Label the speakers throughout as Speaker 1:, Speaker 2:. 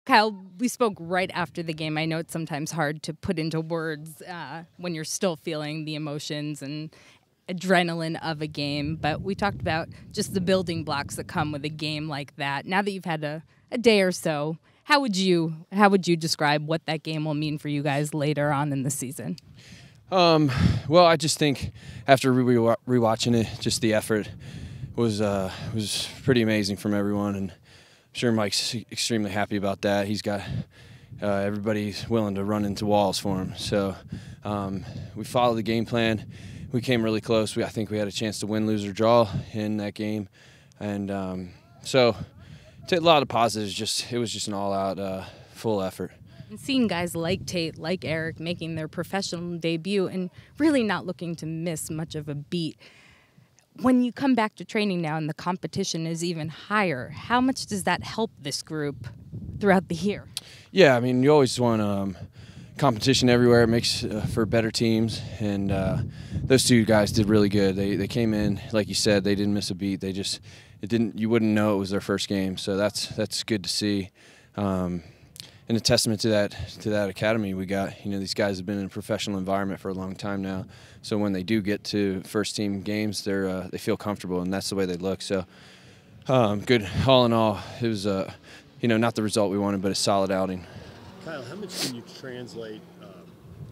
Speaker 1: Kyle, we spoke right after the game. I know it's sometimes hard to put into words when you're still feeling the emotions and adrenaline of a game, but we talked about just the building blocks that come with a game like that. Now that you've had a day or so, how would you describe what that game will mean for you guys later on in the season?
Speaker 2: Well, I just think after rewatching it, just the effort was pretty amazing from everyone, and I'm sure Mike's extremely happy about that. He's got everybody's willing to run into walls for him. So we followed the game plan. We came really close. I think we had a chance to win, lose, or draw in that game, and so a lot of positives. It was just an all-out full effort.
Speaker 1: And seeing guys like Tate, like Eric, making their professional debut and really not looking to miss much of a beat. When you come back to training now and the competition is even higher, how much does that help this group throughout the year?
Speaker 2: Yeah, I mean, you always want competition everywhere. It makes for better teams, and those two guys did really good. They came in, like you said, they didn't miss a beat. You wouldn't know it was their first game, so that's good to see. And a testament to that academy we got. These guys have been in a professional environment for a long time now, so when they do get to first team games, they feel comfortable, and that's the way they look. So good. All in all, it was not the result we wanted, but a solid outing.
Speaker 3: Kyle, how much can you translate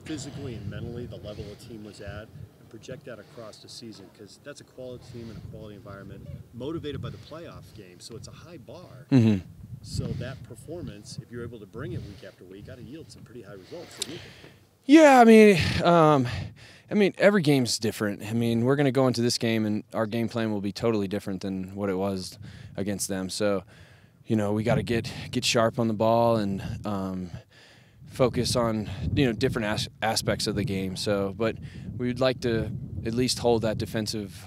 Speaker 3: physically and mentally the level the team was at and project that across the season? Because that's a quality team in a quality environment, motivated by the playoff game, so it's a high bar.
Speaker 2: Mm-hmm.
Speaker 3: So that performance, if you're able to bring it week after week, got to yield some pretty high results.
Speaker 2: Yeah, I mean, every game's different. I mean, we're going to go into this game, and our game plan will be totally different than what it was against them. So, we got to get sharp on the ball and focus on different aspects of the game. So, but we'd like to at least hold that defensive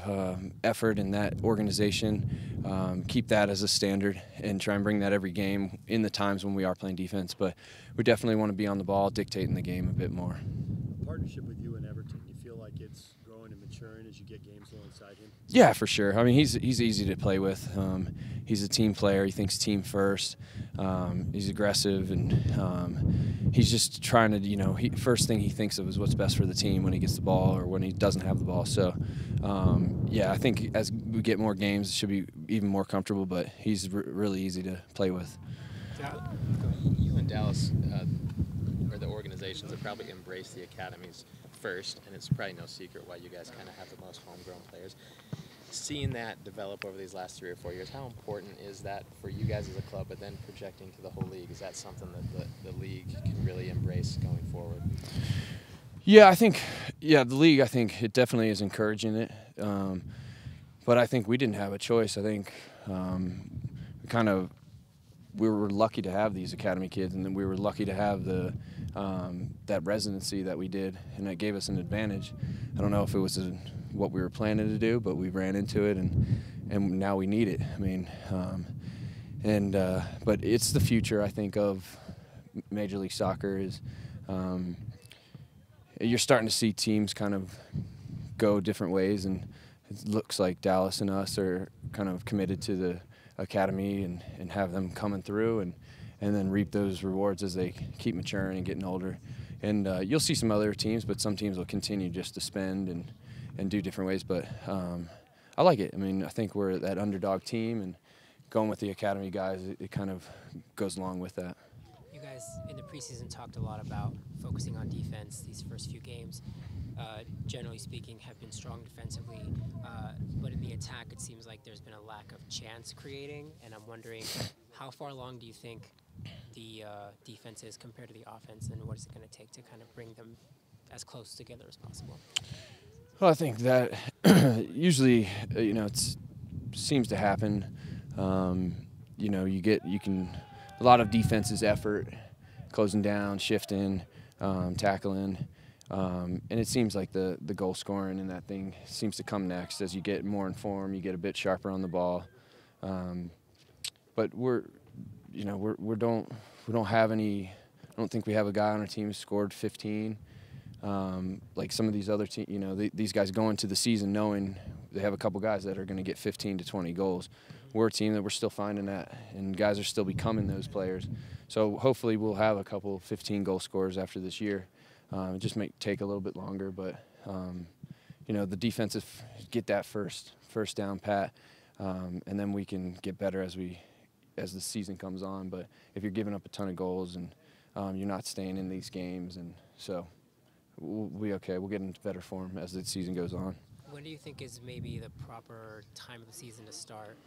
Speaker 2: effort and that organization, keep that as a standard, and try and bring that every game in the times when we are playing defense. But we definitely want to be on the ball, dictating the game a bit more.
Speaker 3: The partnership with you and Everton, you feel like it's growing and maturing as you get games alongside him?
Speaker 2: Yeah, for sure. I mean, he's easy to play with. He's a team player. He thinks team first. He's aggressive, and he's just trying to, first thing he thinks of is what's best for the team when he gets the ball or when he doesn't have the ball. So, yeah, I think as we get more games, it should be even more comfortable, but he's really easy to play with.
Speaker 4: You and Dallas, or the organizations, have probably embraced the academies first, and it's probably no secret why you guys kind of have the most homegrown players. Seeing that develop over these last 3 or 4 years, how important is that for you guys as a club, but then projecting to the whole league? Is that something that the league can really embrace going forward?
Speaker 2: Yeah, the league, I think it definitely is encouraging it. But I think we didn't have a choice. I think we were lucky to have these academy kids, and then we were lucky to have that residency that we did, and it gave us an advantage. I don't know if it was what we were planning to do, but we ran into it, and now we need it. I mean, but it's the future, I think, of Major League Soccer. Is you're starting to see teams kind of go different ways, and it looks like Dallas and us are kind of committed to the academy and have them coming through and then reap those rewards as they keep maturing and getting older. And you'll see some other teams, but some teams will continue just to spend and do different ways. But I like it. I mean, I think we're that underdog team, and going with the academy guys, it kind of goes along with that.
Speaker 5: You guys in the preseason talked a lot about focusing on defense. These first few games, generally speaking, have been strong defensively, but in the attack it seems like there's been a lack of chance creating, and I'm wondering how far along do you think the defense is compared to the offense, and what is it going to take to kind of bring them as close together as possible?
Speaker 2: Well, I think that usually, it seems to happen. A lot of defense is effort, closing down, shifting, tackling, and it seems like the goal scoring and that thing seems to come next as you get more informed, you get a bit sharper on the ball. But we don't have any. I don't think we have a guy on our team who scored 15. Like some of these other teams, these guys go into the season knowing they have a couple guys that are going to get 15 to 20 goals. we're a team that we're still finding that, and guys are still becoming those players. So hopefully we'll have a couple 15-goal scorers after this year. It just may take a little bit longer, but you know, the defensive get that first down pat, and then we can get better as the season comes on. But if you're giving up a ton of goals and you're not staying in these games, and so we'll be okay. We'll get into better form as the season goes on.
Speaker 5: When do you think is maybe the proper time of the season to start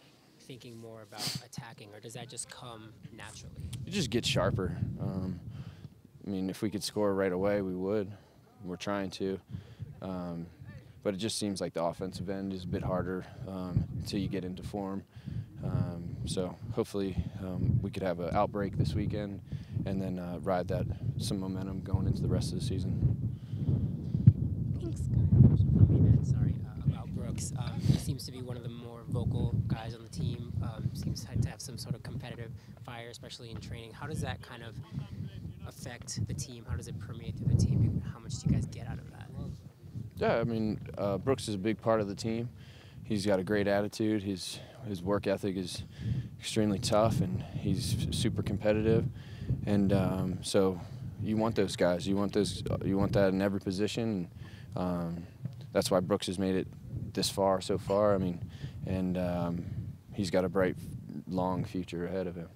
Speaker 5: thinking more about attacking, or does that just come naturally?
Speaker 2: It just gets sharper. I mean, if we could score right away, we would. We're trying to. But it just seems like the offensive end is a bit harder until you get into form. So hopefully we could have an outbreak this weekend and then ride that some momentum going into the rest of the season.
Speaker 5: Thanks. For me then, sorry, about Brooks. He seems to be one of the more vocal guys on the team. Seems to have some sort of competitive fire, especially in training. How does that kind of affect the team? How does it permeate through the team? How much do you guys get out of that?
Speaker 2: Yeah, I mean, Brooks is a big part of the team. He's got a great attitude. His work ethic is extremely tough, and he's super competitive. And so you want those guys. You want that in every position. That's why Brooks has made it this far so far. I mean, and he's got a bright, long future ahead of him.